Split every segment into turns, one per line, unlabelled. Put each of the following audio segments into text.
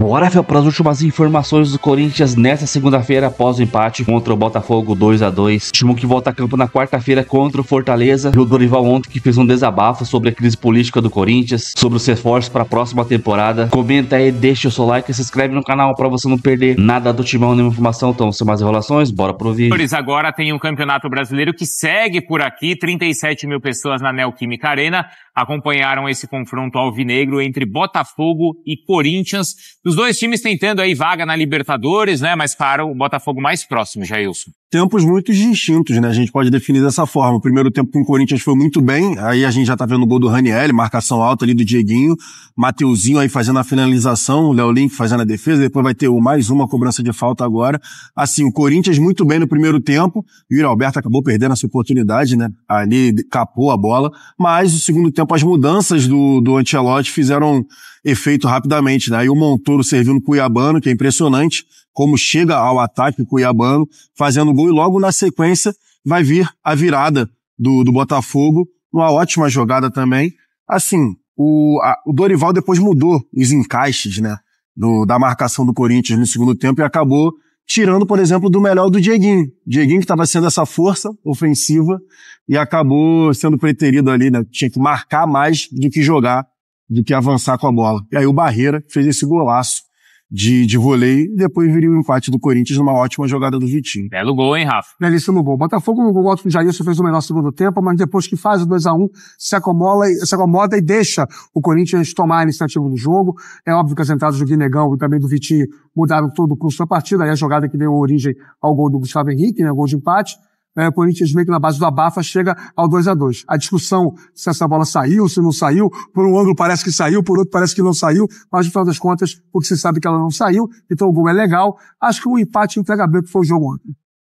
Bora, Fel, para as últimas informações do Corinthians nesta segunda-feira após o empate contra o Botafogo 2-2. Timão que volta a campo na quarta-feira contra o Fortaleza. E o Dorival ontem que fez um desabafo sobre a crise política do Corinthians, sobre os reforços para a próxima temporada. Comenta aí, deixa o seu like e se inscreve no canal para você não perder nada do Timão, nenhuma informação. Então, sem mais enrolações, bora pro vídeo.
Agora tem um Campeonato Brasileiro que segue por aqui. 37 mil pessoas na Neoquímica Arena acompanharam esse confronto alvinegro entre Botafogo e Corinthians. Os dois times tentando aí vaga na Libertadores, né? Mas claro, o Botafogo mais próximo, Jailson.
Tempos muito distintos, né? A gente pode definir dessa forma. O primeiro tempo com o Corinthians foi muito bem. Aí a gente já tá vendo o gol do Ranieri, marcação alta ali do Dieguinho. Mateuzinho aí fazendo a finalização, o Léo Link fazendo a defesa. Depois vai ter mais uma cobrança de falta agora. Assim, o Corinthians muito bem no primeiro tempo. E o Yuri Alberto acabou perdendo essa oportunidade, né? Ali capou a bola. Mas no segundo tempo as mudanças do Ancelotti fizeram efeito rapidamente, né? Aí o Montoro serviu no Cuiabano, que é impressionante como chega ao ataque Cuiabano, fazendo gol, e logo na sequência vai vir a virada do Botafogo, uma ótima jogada também. Assim, o Dorival depois mudou os encaixes, né, da marcação do Corinthians no segundo tempo e acabou tirando, por exemplo, do melhor do Dieguinho. Dieguinho que estava sendo essa força ofensiva e acabou sendo preterido ali, né, tinha que marcar mais do que jogar, do que avançar com a bola. E aí o Barreira fez esse golaço de voleio, e depois viria o empate do Corinthians numa ótima jogada do Vitinho.
Belo gol, hein, Rafa?
Belíssimo gol. Botafogo, no gol do Jailson, fez o melhor segundo tempo, mas depois que faz o 2-1, se acomoda e deixa o Corinthians tomar a iniciativa do jogo. É óbvio que as entradas do Guinegão e também do Vitinho mudaram todo o curso da partida, aí a jogada que deu origem ao gol do Gustavo Henrique, né, gol de empate. O Corinthians meio que na base do abafa chega ao 2-2. A discussão se essa bola saiu, se não saiu, por um ângulo parece que saiu, por outro parece que não saiu, mas no final das contas, porque se sabe que ela não saiu, então o gol é legal. Acho que o empate entrega bem que foi o jogo ontem.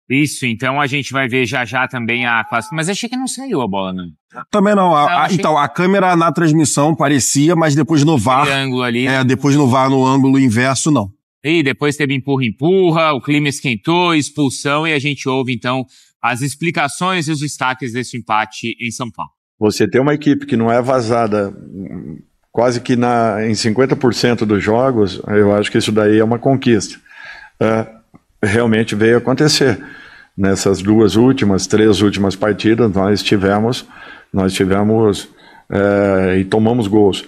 Isso, então a gente vai ver já também a classe. Mas achei que não saiu a bola, né?
Também não. Então, a câmera na transmissão parecia, mas depois no VAR.
Ângulo ali.
Depois no VAR, no ângulo inverso, não.
E depois teve empurra, o clima esquentou, expulsão, e a gente ouve então as explicações e os destaques desse empate em São Paulo.
Você ter uma equipe que não é vazada quase que em 50% dos jogos, eu acho que isso daí é uma conquista. Realmente veio acontecer. Nessas três últimas partidas, nós tivemos e tomamos gols.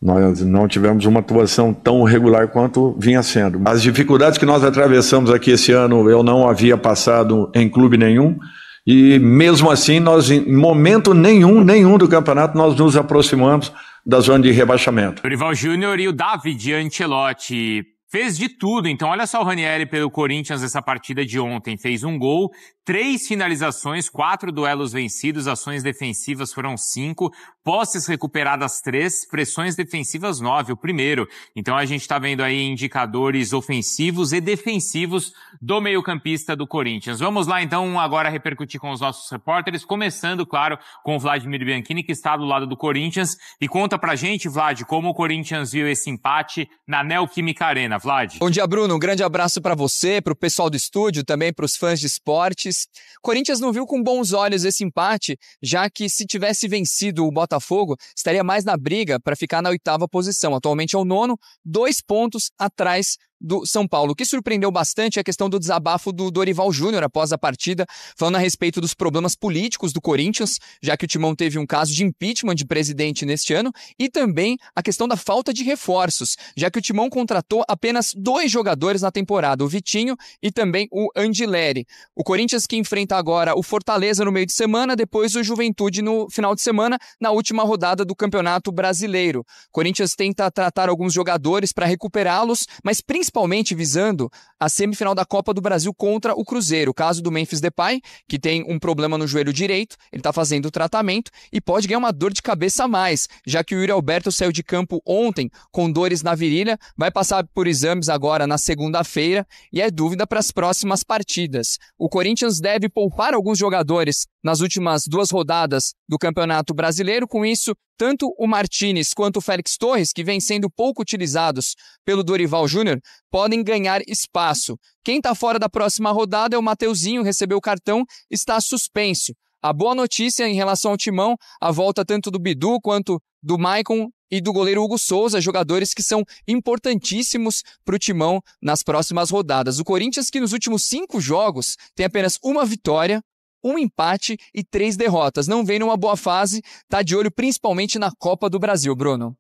Nós não tivemos uma atuação tão regular quanto vinha sendo. As dificuldades que nós atravessamos aqui esse ano, eu não havia passado em clube nenhum, e mesmo assim, nós em momento nenhum do campeonato, nós nos aproximamos da zona de rebaixamento.
Dorival Júnior e o David Ancelotti fez de tudo, então olha só o Ranieri pelo Corinthians essa partida de ontem, fez um gol, 3 finalizações, 4 duelos vencidos, ações defensivas foram 5, posses recuperadas 3, pressões defensivas 9, o primeiro. Então a gente tá vendo aí indicadores ofensivos e defensivos do meio-campista do Corinthians. Vamos lá então agora repercutir com os nossos repórteres, começando, claro, com o Vladimir Bianchini, que está do lado do Corinthians, e conta pra gente, Vlad, como o Corinthians viu esse empate na Neoquímica Arena. Vlad.
Bom dia, Bruno. Um grande abraço para você, para o pessoal do estúdio, também para os fãs de esportes. Corinthians não viu com bons olhos esse empate, já que se tivesse vencido o Botafogo, estaria mais na briga para ficar na 8ª posição. Atualmente é o 9º, 2 pontos atrás do São Paulo. O que surpreendeu bastante é a questão do desabafo do Dorival Júnior após a partida, falando a respeito dos problemas políticos do Corinthians, já que o Timão teve um caso de impeachment de presidente neste ano, e também a questão da falta de reforços, já que o Timão contratou apenas 2 jogadores na temporada, o Vitinho e também o Andileri. O Corinthians que enfrenta agora o Fortaleza no meio de semana, depois o Juventude no final de semana, na última rodada do Campeonato Brasileiro. O Corinthians tenta tratar alguns jogadores para recuperá-los, mas principalmente visando a semifinal da Copa do Brasil contra o Cruzeiro. O caso do Memphis Depay, que tem um problema no joelho direito, ele está fazendo o tratamento e pode ganhar uma dor de cabeça a mais, já que o Yuri Alberto saiu de campo ontem com dores na virilha, vai passar por exames agora na segunda-feira e é dúvida para as próximas partidas. O Corinthians deve poupar alguns jogadores nas últimas 2 rodadas do Campeonato Brasileiro. Com isso, tanto o Martínez quanto o Félix Torres, que vêm sendo pouco utilizados pelo Dorival Júnior, podem ganhar espaço. Quem está fora da próxima rodada é o Mateuzinho, recebeu o cartão, está suspenso. A boa notícia em relação ao Timão, a volta tanto do Bidu quanto do Maicon e do goleiro Hugo Souza, jogadores que são importantíssimos para o Timão nas próximas rodadas. O Corinthians, que nos últimos 5 jogos tem apenas uma vitória, um empate e 3 derrotas. Não vem numa boa fase, tá de olho principalmente na Copa do Brasil, Bruno.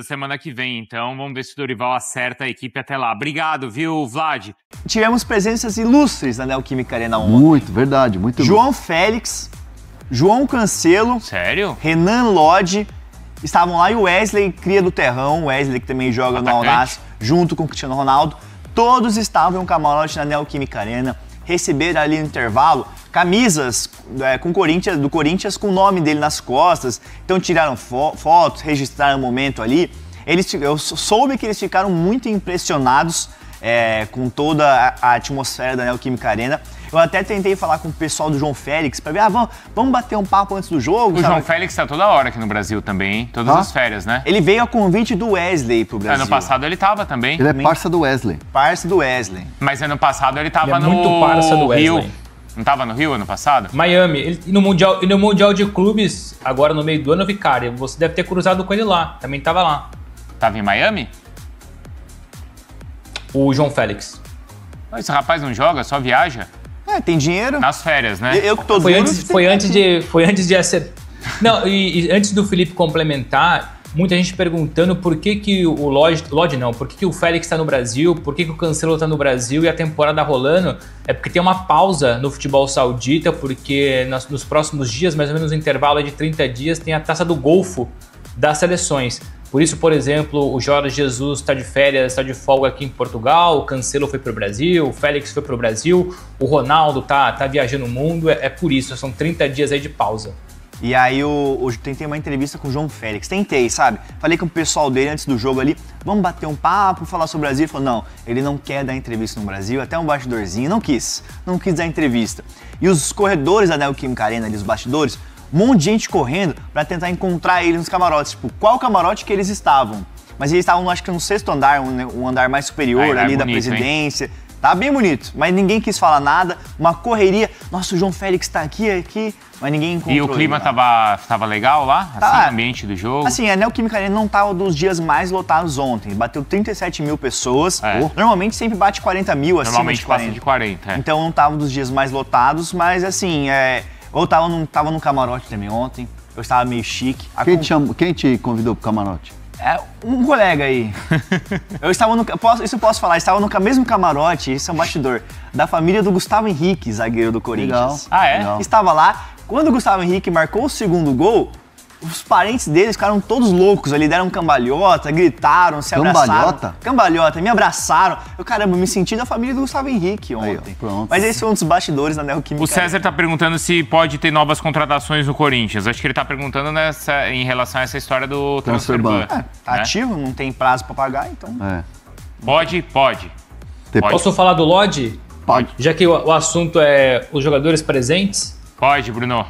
Semana que vem, então, vamos ver se o Dorival acerta a equipe até lá. Obrigado, viu, Vlad?
Tivemos presenças ilustres na Neoquímica Arena ontem.
Muito, verdade, muito
João Félix, João Cancelo,
Sério?
Renan Lodge, estavam lá, e o Wesley, cria do Terrão, o Wesley que também joga no Audax, junto com o Cristiano Ronaldo. Todos estavam em um camarote na Neoquímica Arena, receberam ali no intervalo camisas do Corinthians com o nome dele nas costas. Então tiraram fotos, registraram o momento ali. Eu soube que eles ficaram muito impressionados com toda a atmosfera da Neoquímica Arena. Eu até tentei falar com o pessoal do João Félix para ver, vamos bater um papo antes do jogo.
O João Félix tá toda hora aqui no Brasil também, hein? Todas as férias, né?
Ele veio a convite do Wesley pro Brasil.
Ano passado ele tava também.
Ele é parça do Wesley.
Parça do Wesley.
Mas ano passado ele tava no
muito parça do Wesley.
Rio. Não tava no Rio ano passado?
Miami. E no Mundial de Clubes, agora no meio do ano, Vicária. Você deve ter cruzado com ele lá. Também tava lá.
Tava em Miami?
O João Félix.
Esse rapaz não joga, só viaja?
Tem dinheiro.
Nas férias, né?
Eu que tô
Foi antes de acertar. Não, e antes do Felipe complementar, muita gente perguntando por que o por que o Félix tá no Brasil, por que o Cancelo tá no Brasil e a temporada rolando. É porque tem uma pausa no futebol saudita, porque nos próximos dias, mais ou menos no intervalo de 30 dias, tem a Taça do Golfo das seleções. Por isso, por exemplo, o Jorge Jesus está de férias, está de folga aqui em Portugal, o Cancelo foi para o Brasil, o Félix foi para o Brasil, o Ronaldo tá viajando o mundo, é por isso, são 30 dias aí de pausa.
E aí eu tentei uma entrevista com o João Félix, sabe? Falei com o pessoal dele antes do jogo ali, vamos bater um papo, falar sobre o Brasil. Ele falou, não, ele não quer dar entrevista no Brasil, até um bastidorzinho, não quis dar entrevista. E os corredores da Neoquímica Arena, ali, os bastidores, um monte de gente correndo pra tentar encontrar ele nos camarotes, tipo, qual camarote que eles estavam. Mas eles estavam, acho que no 6º andar, um andar mais superior ali da presidência. Hein? Tá bem bonito, mas ninguém quis falar nada, uma correria. Nossa, o João Félix tá aqui, mas ninguém encontrou.
E o clima tava legal lá? Assim, o ambiente do jogo?
Assim, a Neoquímica Arena não tava dos dias mais lotados ontem. Bateu 37 mil pessoas. Normalmente sempre bate 40 mil, acima de 40.
Normalmente passa de 40,
Então não tava dos dias mais lotados, mas assim, eu tava no camarote também ontem. Eu estava meio chique.
Quem te convidou pro camarote?
Um colega aí. Isso eu posso falar, estava no mesmo camarote, esse é um bastidor, da família do Gustavo Henrique, zagueiro do Corinthians.
Legal.
Legal. Estava lá, quando o Gustavo Henrique marcou o 2º gol, os parentes deles ficaram todos loucos ali, deram cambalhota, gritaram, se abraçaram. Cambalhota, me abraçaram. Eu, me senti da família do Gustavo Henrique ontem.
Aí, pronto.
Mas esse foi um dos bastidores da Neoquímica.
O César tá perguntando se pode ter novas contratações no Corinthians. Acho que ele tá perguntando em relação a essa história do transfer ban.
Tá ativo, não tem prazo pra pagar, então...
Pode.
Posso falar do Lodge?
Pode.
Já que o assunto é os jogadores presentes?
Pode, Bruno.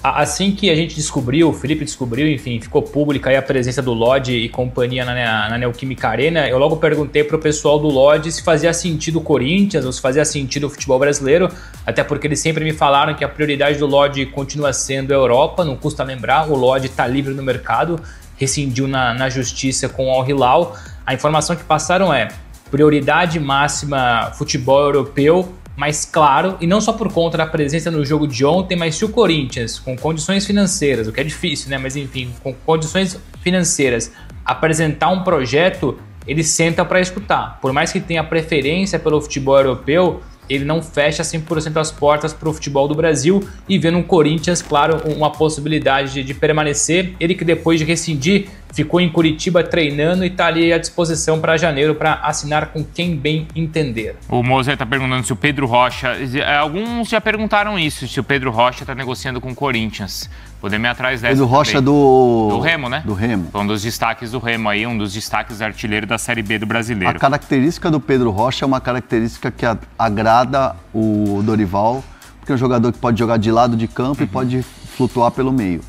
Assim que a gente descobriu, o Felipe descobriu, enfim, ficou pública aí a presença do Lodge e companhia na Neoquímica Arena, eu logo perguntei pro pessoal do Lodge se fazia sentido o Corinthians ou se fazia sentido o futebol brasileiro, até porque eles sempre me falaram que a prioridade do Lodge continua sendo a Europa, não custa lembrar, o Lodge tá livre no mercado, rescindiu na justiça com o Al Hilal. A informação que passaram é prioridade máxima futebol europeu, mas claro, e não só por conta da presença no jogo de ontem, mas se o Corinthians, com condições financeiras, o que é difícil, né? Mas enfim, com condições financeiras, apresentar um projeto, ele senta para escutar. Por mais que tenha preferência pelo futebol europeu, ele não fecha 100% as portas para o futebol do Brasil e vê no Corinthians, claro, uma possibilidade de permanecer. Ele que depois de rescindir, ficou em Curitiba treinando e está ali à disposição para janeiro para assinar com quem bem entender.
O Moser está perguntando se o Pedro Rocha... Alguns já perguntaram isso, se o Pedro Rocha está negociando com o Corinthians. Podemos ir atrás dessa.
Pedro Rocha do
Remo, né?
Do Remo.
Foi um dos destaques do Remo aí, um dos destaques artilheiro da Série B do Brasileiro.
A característica do Pedro Rocha é uma característica que agrada o Dorival, porque é um jogador que pode jogar de lado de campo e pode flutuar pelo meio.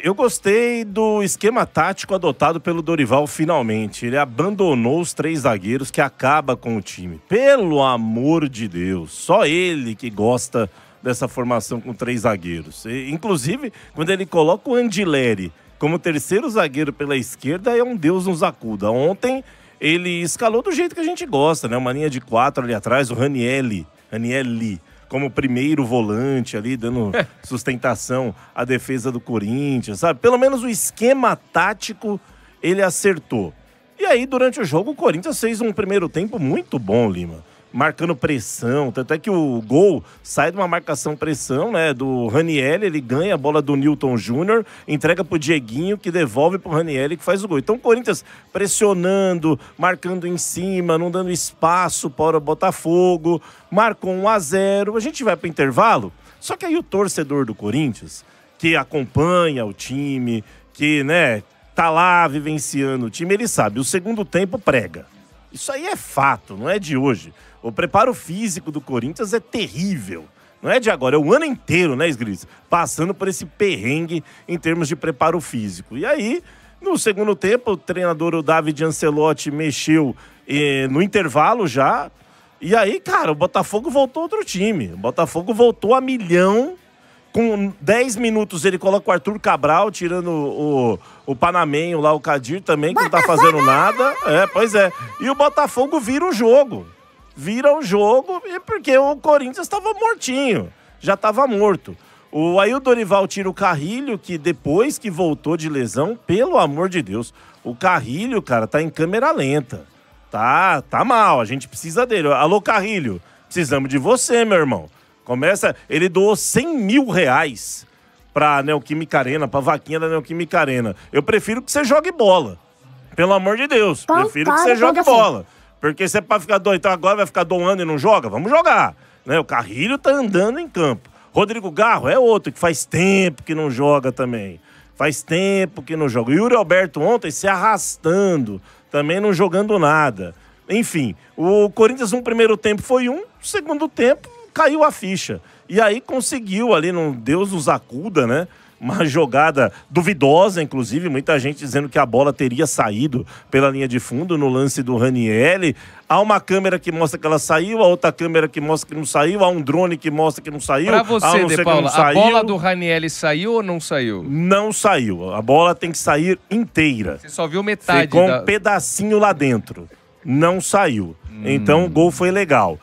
Eu gostei do esquema tático adotado pelo Dorival finalmente. Ele abandonou os 3 zagueiros, que acaba com o time. Pelo amor de Deus, só ele que gosta dessa formação com 3 zagueiros. Inclusive, quando ele coloca o Andileri como terceiro zagueiro pela esquerda, é um Deus nos acuda. Ontem ele escalou do jeito que a gente gosta, né? Uma linha de 4 ali atrás, o Ranieri como primeiro volante ali, dando sustentação à defesa do Corinthians, sabe? Pelo menos o esquema tático ele acertou. E aí, durante o jogo, o Corinthians fez um primeiro tempo muito bom, Lima. Marcando pressão, tanto é que o gol sai de uma marcação-pressão, né, do Ranieri, ele ganha a bola do Newton Júnior, entrega pro Dieguinho, que devolve pro Ranieri, que faz o gol. Então o Corinthians pressionando, marcando em cima, não dando espaço para o Botafogo, marcou 1-0, a gente vai pro intervalo, só que aí o torcedor do Corinthians, que acompanha o time, que, né, tá lá vivenciando o time, ele sabe, o segundo tempo prega. Isso aí é fato, não é de hoje. O preparo físico do Corinthians é terrível. Não é de agora, é o ano inteiro, né, Sgris? Passando por esse perrengue em termos de preparo físico. E aí, no segundo tempo, o treinador, o David Ancelotti, mexeu no intervalo já. E aí, cara, o Botafogo voltou outro time. O Botafogo voltou a milhão. Com 10 minutos ele coloca o Arthur Cabral, tirando o panamenho lá, o Kadir também, que não tá fazendo nada. Pois é. E o Botafogo vira o jogo. Vira o jogo porque o Corinthians estava mortinho. Já estava morto. Aí o Dorival tira o Carrilho, que depois que voltou de lesão, pelo amor de Deus, o Carrilho, cara, tá em câmera lenta. Tá mal, a gente precisa dele. Alô, Carrilho, precisamos de você, meu irmão. Ele doou R$100 mil pra Neoquímica Arena, pra vaquinha da Neoquímica Arena. Eu prefiro que você jogue bola. Pelo amor de Deus. Prefiro que você jogue bola. Porque se é pra ficar doando, então agora vai ficar doando e não joga? Vamos jogar. Né? O Carrilho tá andando em campo. Rodrigo Garro é outro que faz tempo que não joga também. Faz tempo que não joga. O Yuri Alberto ontem se arrastando, também não jogando nada. Enfim, o Corinthians no primeiro tempo foi no segundo tempo caiu a ficha. E aí conseguiu ali, Deus nos acuda, né? Uma jogada duvidosa, inclusive, muita gente dizendo que a bola teria saído pela linha de fundo no lance do Ranieri. Há uma câmera que mostra que ela saiu, a outra câmera que mostra que não saiu, há um drone que mostra que não saiu.
Pra você, De Paula, a bola do Ranieri saiu ou não saiu?
Não saiu. A bola tem que sair inteira.
Você só viu metade.
Ficou um pedacinho lá dentro. Não saiu. Então o gol foi legal.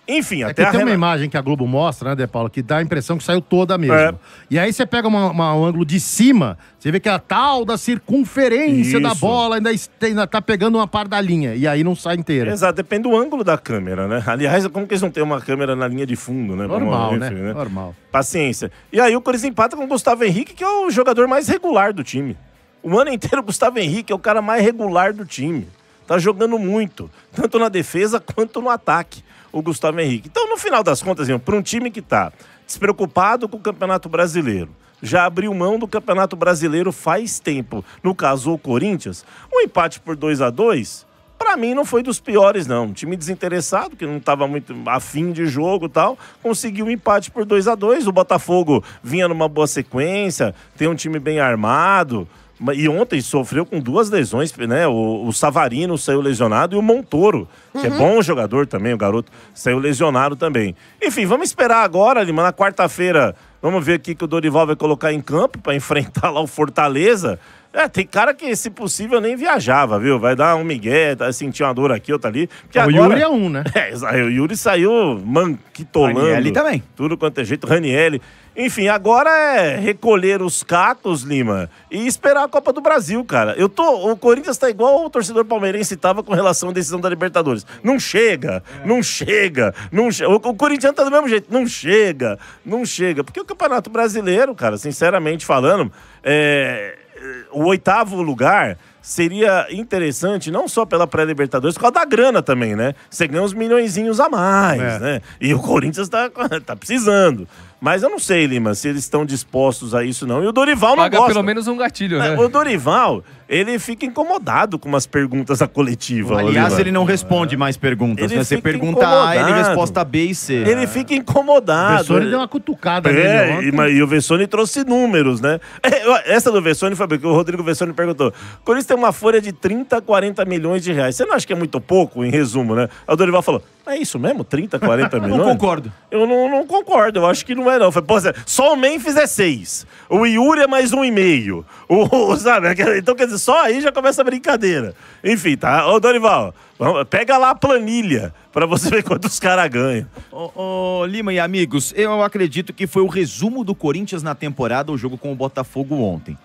Enfim, até
tem uma imagem que a Globo mostra, né, De Paula, que dá a impressão que saiu toda mesmo. E aí você pega um ângulo de cima, você vê que a tal da circunferência da bola ainda tá pegando uma parte da linha, e aí não sai inteira.
Exato, depende do ângulo da câmera, né? Aliás, como que eles não têm uma câmera na linha de fundo, né?
Normal,
enfim,
né? Normal.
Paciência. E aí o Corinthians empata com o Gustavo Henrique, que é o jogador mais regular do time. O ano inteiro o Gustavo Henrique é o cara mais regular do time. Tá jogando muito, tanto na defesa quanto no ataque, o Gustavo Henrique. Então, no final das contas, para um time que tá despreocupado com o Campeonato Brasileiro, já abriu mão do Campeonato Brasileiro faz tempo, no caso o Corinthians, um empate por 2-2, pra mim não foi dos piores, não. Um time desinteressado, que não estava muito afim de jogo e tal, conseguiu um empate por 2-2. O Botafogo vinha numa boa sequência, tem um time bem armado. E ontem sofreu com 2 lesões, né? O Savarino saiu lesionado e o Montoro, que é bom jogador também, o garoto, saiu lesionado também. Enfim, vamos esperar agora, Lima, na quarta-feira, vamos ver o que o Dorival vai colocar em campo para enfrentar lá o Fortaleza. Tem cara que, se possível, nem viajava, viu? Vai dar um migué, sentir uma dor aqui, outra ali. Porque
o
agora...
Yuri é né?
O Yuri saiu manquitolando.
Ranieri também.
Tudo quanto é jeito, Ranieri. Enfim, agora é recolher os cacos, Lima, e esperar a Copa do Brasil, cara. O Corinthians tá igual o torcedor palmeirense tava com relação à decisão da Libertadores. Não chega. O Corinthians tá do mesmo jeito. Não chega. Porque o Campeonato Brasileiro, cara, sinceramente falando, o 8º lugar seria interessante, não só pela pré-Libertadores, por causa da grana também, né? Você ganha uns milhõezinhos a mais, né? E o Corinthians tá precisando. Mas eu não sei, Lima, se eles estão dispostos a isso não. E o Dorival não gosta.
Paga pelo menos um gatilho, né?
O Dorival, ele fica incomodado com umas perguntas da coletiva.
Aliás, ele não responde mais perguntas, né? Você pergunta A, ele resposta B e C.
Ele fica incomodado.
O Vessone deu uma cutucada nele ontem.
E o Vessone trouxe números, né? Essa do Vessone foi porque o Rodrigo Vessone perguntou. O Corinthians tem uma folha de 30, 40 milhões de reais. Você não acha que é muito pouco, em resumo, né? Aí o Dorival falou, É isso mesmo? 30, 40 milhões?
Não concordo.
Eu não concordo, eu acho que não é não. Pô, só o Memphis é 6. O Yuri é mais 1,5. Sabe? Então, quer dizer, só aí já começa a brincadeira. Enfim, tá? Ô, Dorival, pega lá a planilha pra você ver quantos caras ganham.
Ô, Lima e amigos, eu acredito que foi o resumo do Corinthians na temporada, o jogo com o Botafogo ontem.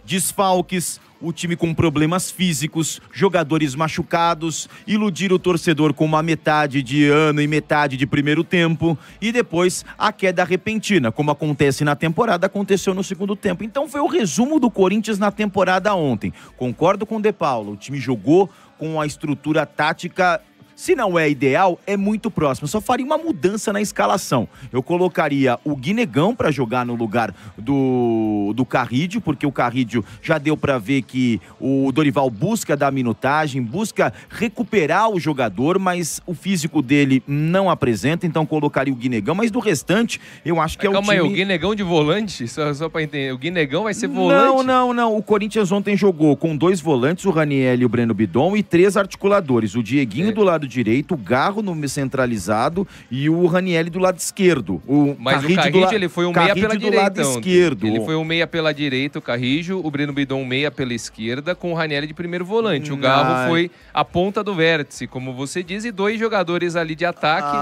Desfalques, o time com problemas físicos, jogadores machucados, iludir o torcedor com uma metade de ano e metade de primeiro tempo e depois a queda repentina, como acontece na temporada, aconteceu no segundo tempo. Então foi o resumo do Corinthians na temporada ontem. Concordo com o De Paulo, o time jogou com a estrutura tática. Se não é ideal, é muito próximo. Só faria uma mudança na escalação. Eu colocaria o Guinegão para jogar no lugar do Carrídio, porque o Carrídio já deu para ver que o Dorival busca dar minutagem, busca recuperar o jogador, mas o físico dele não apresenta, então colocaria o Guinegão. Mas do restante, eu acho que é o time...
Calma aí, o Guinegão de volante? Só para entender, o Guinegão vai ser volante?
Não. O Corinthians ontem jogou com 2 volantes, o Raniel e o Breno Bidon, e 3 articuladores. O Dieguinho do lado direito, o Garro no centralizado e o Raniel do lado esquerdo.
Mas o Carrídio, ele foi um meia pela direita.
Lado esquerdo.
Ele foi um meia pela direita, o Carrídio, o Breno Bidon meia pela esquerda, com o Raniel de primeiro volante. O Garro foi a ponta do vértice, como você diz, e 2 jogadores ali de ataque.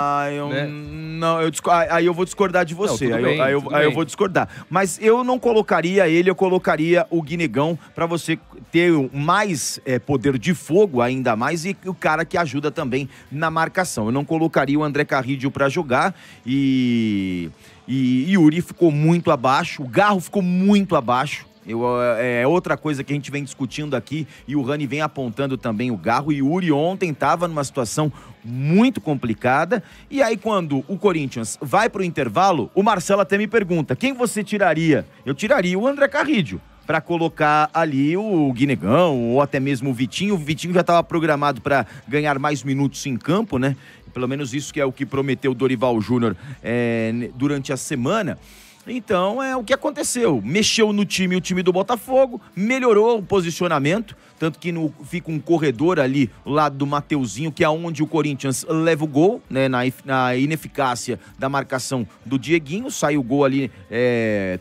Aí eu vou discordar de você. Eu vou discordar. Mas eu não colocaria ele, eu colocaria o Guinegão para você ter mais poder de fogo ainda mais e o cara que ajuda também na marcação. Eu não colocaria o André Carrídio para jogar e Yuri ficou muito abaixo, o Garro ficou muito abaixo. É outra coisa que a gente vem discutindo aqui e o Rani vem apontando também o Garro. E o Yuri ontem estava numa situação muito complicada. E aí quando o Corinthians vai para o intervalo, o Marcelo até me pergunta, quem você tiraria? Eu tiraria o André Carrídio para colocar ali o Guinegão ou até mesmo o Vitinho. O Vitinho já estava programado para ganhar mais minutos em campo, né? Pelo menos isso que é o que prometeu o Dorival Júnior durante a semana. Então é o que aconteceu, mexeu no time, o time do Botafogo, melhorou o posicionamento, tanto que fica um corredor ali, ao lado do Mateuzinho, que é onde o Corinthians leva o gol, né, na ineficácia da marcação do Dieguinho, sai o gol ali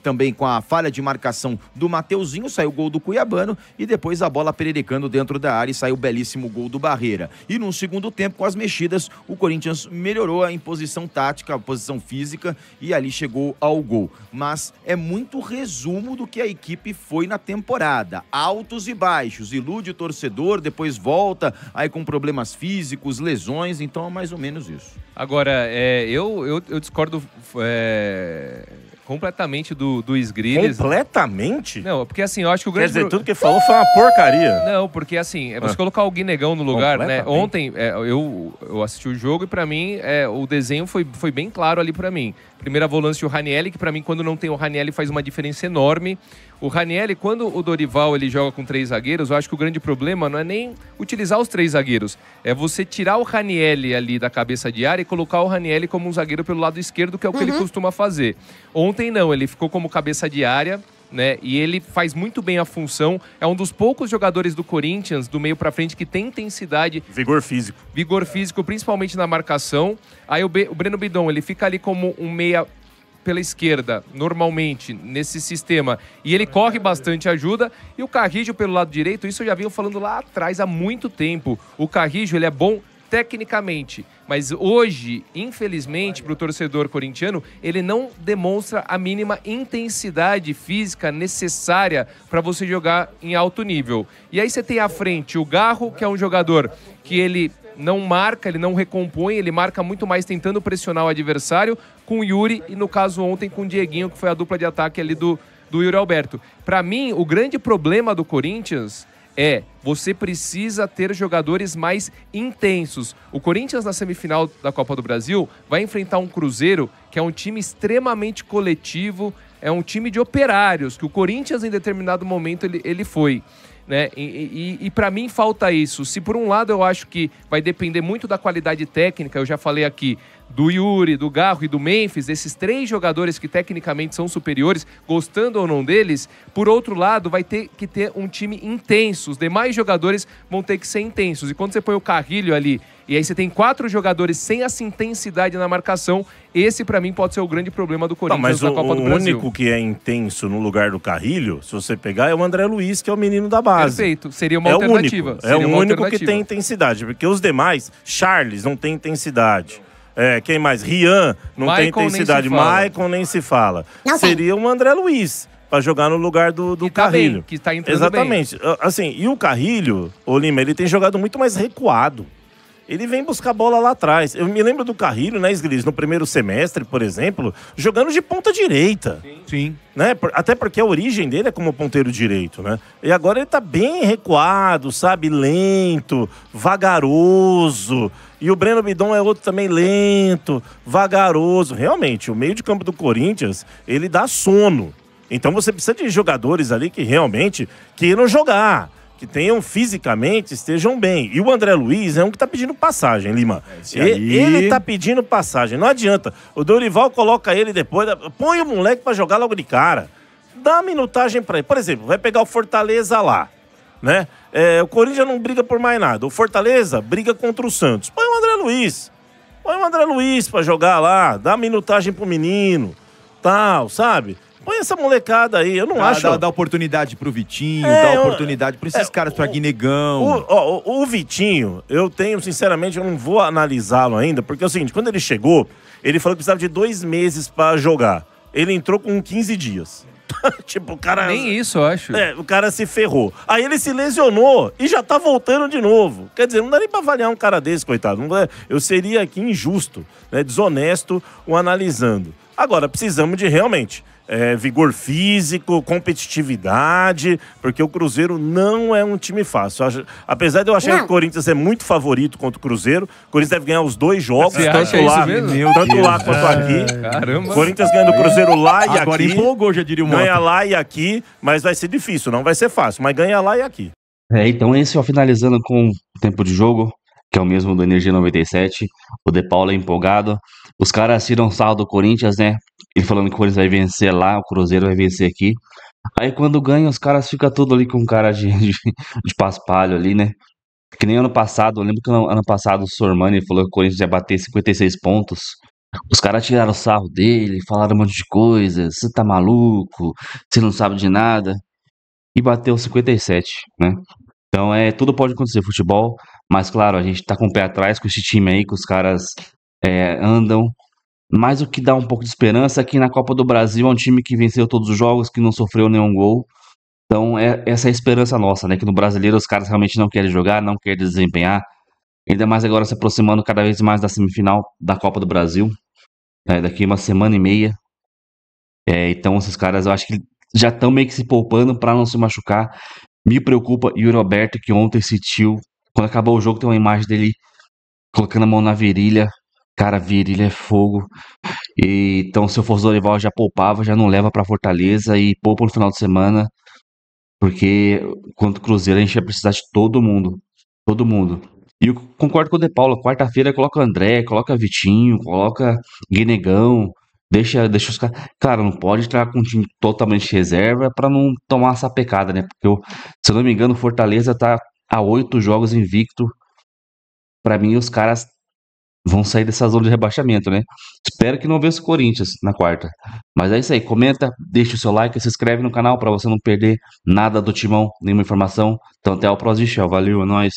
também com a falha de marcação do Mateuzinho, sai o gol do Cuiabano e depois a bola pererecando dentro da área e sai o belíssimo gol do Barreira. E no segundo tempo, com as mexidas, o Corinthians melhorou a imposição tática, a posição física e ali chegou ao gol. Mas é muito resumo do que a equipe foi na temporada. Altos e baixos, ilude o torcedor, depois volta, aí com problemas físicos, lesões, então é mais ou menos isso.
Agora, eu discordo completamente do Sgrilles.
Completamente?
Não, porque assim, eu acho que o grande...
Quer dizer, tudo que falou foi uma porcaria.
Não, porque assim, você colocar o Guinegão no lugar, né? Ontem eu assisti o jogo e pra mim o desenho foi bem claro ali pra mim. Primeira volância o Raniel, que pra mim quando não tem o Raniel faz uma diferença enorme. O Raniel, quando o Dorival ele joga com 3 zagueiros, eu acho que o grande problema não é nem utilizar os 3 zagueiros, é você tirar o Raniel ali da cabeça de área e colocar o Raniel como um zagueiro pelo lado esquerdo, que é o que ele costuma fazer. Ontem não, ele ficou como cabeça de área, né? E ele faz muito bem a função. É um dos poucos jogadores do Corinthians, do meio pra frente, que tem intensidade.
Vigor físico.
Vigor físico, principalmente na marcação. Aí o Breno Bidon, ele fica ali como um meia pela esquerda, normalmente, nesse sistema. E ele corre bastante, ajuda. E o Carrídio pelo lado direito, isso eu já venho falando lá atrás, há muito tempo. O Carrídio, ele é bom tecnicamente, mas hoje, infelizmente, para o torcedor corintiano, ele não demonstra a mínima intensidade física necessária para você jogar em alto nível. E aí você tem à frente o Garro, que é um jogador que ele não marca, ele não recompõe, ele marca muito mais tentando pressionar o adversário, com o Yuri e, no caso, ontem com o Dieguinho, que foi a dupla de ataque ali do Yuri Alberto. Para mim, o grande problema do Corinthians você precisa ter jogadores mais intensos. O Corinthians, na semifinal da Copa do Brasil, vai enfrentar um Cruzeiro, que é um time extremamente coletivo, é um time de operários, que o Corinthians, em determinado momento, ele foi. Né? E para mim falta isso. Se por um lado eu acho que vai depender muito da qualidade técnica, eu já falei aqui, do Yuri, do Garro e do Memphis, esses 3 jogadores que tecnicamente são superiores, gostando ou não deles, por outro lado, vai ter que ter um time intenso. Os demais jogadores vão ter que ser intensos. E quando você põe o Carrilho ali, e aí você tem 4 jogadores sem essa intensidade na marcação, esse pra mim pode ser o grande problema do Corinthians na Copa do Brasil.
O único que é intenso no lugar do Carrilho, se você pegar, é o André Luiz, que é o menino da base.
Perfeito, seria uma alternativa.
É o único que tem intensidade, porque os demais, Charles não tem intensidade. Quem mais? Rian não tem intensidade. Maicon nem se fala. Seria o André Luiz para jogar no lugar do Carrilho.
Bem, que está entrando
Exatamente.
Bem.
Assim, e o Carrilho, ô Lima, ele tem jogado muito mais recuado. Ele vem buscar bola lá atrás. Eu me lembro do Carrilho, né, Sgris, no primeiro semestre, por exemplo, jogando de ponta direita.
Sim.
Né? Até porque a origem dele é como ponteiro direito, né? E agora ele tá bem recuado, sabe? Lento, vagaroso. E o Breno Bidon é outro também lento, vagaroso. Realmente, o meio de campo do Corinthians, ele dá sono. Então você precisa de jogadores ali que realmente queiram jogar, que tenham fisicamente, estejam bem. E o André Luiz é um que tá pedindo passagem, Lima. Ele tá pedindo passagem, não adianta. O Dorival coloca ele depois, põe o moleque pra jogar logo de cara. Dá minutagem pra ele. Por exemplo, vai pegar o Fortaleza lá, né? O Corinthians não briga por mais nada. O Fortaleza briga contra o Santos. Põe o André Luiz. Põe o André Luiz pra jogar lá. Dá minutagem pro menino. Tal, sabe? Põe essa molecada aí, eu não acho...
Dá oportunidade pro Vitinho, dá oportunidade pra esses caras, pra Guinegão.
O Vitinho, eu tenho, sinceramente, eu não vou analisá-lo ainda, porque é o seguinte, quando ele chegou, ele falou que precisava de 2 meses pra jogar. Ele entrou com 15 dias. Tipo, o cara...
Nem isso, eu acho.
O cara se ferrou. Aí ele se lesionou e já tá voltando de novo. Quer dizer, não dá nem pra avaliar um cara desse, coitado. Eu seria aqui injusto, né, desonesto o analisando. Agora, precisamos de realmente... vigor físico, competitividade, porque o Cruzeiro não é um time fácil. Apesar de eu achar que o Corinthians é muito favorito contra o Cruzeiro, o Corinthians deve ganhar os 2 jogos, tanto lá quanto aqui.
Caramba.
O Corinthians ganhando o Cruzeiro lá e aqui.
Agora empolgou, já diria o Mota.
Ganha lá e aqui, mas vai ser difícil, não vai ser fácil, mas ganha lá e aqui.
Então esse, ó, finalizando com o tempo de jogo, que é o mesmo do Energia 97, o De Paula é empolgado. Os caras tiram sarro do Corinthians, né? Ele falando que o Corinthians vai vencer lá, o Cruzeiro vai vencer aqui. Aí quando ganha, os caras ficam tudo ali com cara de paspalho ali, né? Que nem ano passado, eu lembro que ano passado o Sormani falou que o Corinthians ia bater 56 pontos. Os caras tiraram o sarro dele, falaram um monte de coisa. Você tá maluco? Você não sabe de nada. E bateu 57, né? Então tudo pode acontecer, futebol. Mas claro, a gente tá com o pé atrás com esse time aí, que os caras andam. Mas o que dá um pouco de esperança é que na Copa do Brasil é um time que venceu todos os jogos, que não sofreu nenhum gol. Então essa é a esperança nossa, né? Que no Brasileiro os caras realmente não querem jogar, não querem desempenhar. Ainda mais agora se aproximando cada vez mais da semifinal da Copa do Brasil. Daqui uma semana e meia. Então esses caras eu acho que já estão meio que se poupando para não se machucar. Me preocupa Yuri Alberto, que ontem sentiu. Quando acabou o jogo tem uma imagem dele colocando a mão na virilha. Cara, virilha é fogo. Então, se eu fosse o Dorival, já poupava, já não leva pra Fortaleza e poupa no final de semana. Porque, quanto o Cruzeiro, a gente vai precisar de todo mundo. Todo mundo. E eu concordo com o De Paula. Quarta-feira coloca André, coloca Vitinho, coloca Guinegão. Deixa os caras... Claro, não pode entrar com um time totalmente reserva pra não tomar essa pecada, né? Porque, se eu não me engano, o Fortaleza tá a 8 jogos invicto. Pra mim, os caras vão sair dessa zona de rebaixamento, né? Espero que não vença o Corinthians na quarta. Mas é isso aí, comenta, deixa o seu like, se inscreve no canal pra você não perder nada do Timão, nenhuma informação. Então até o próximo, valeu, é nóis.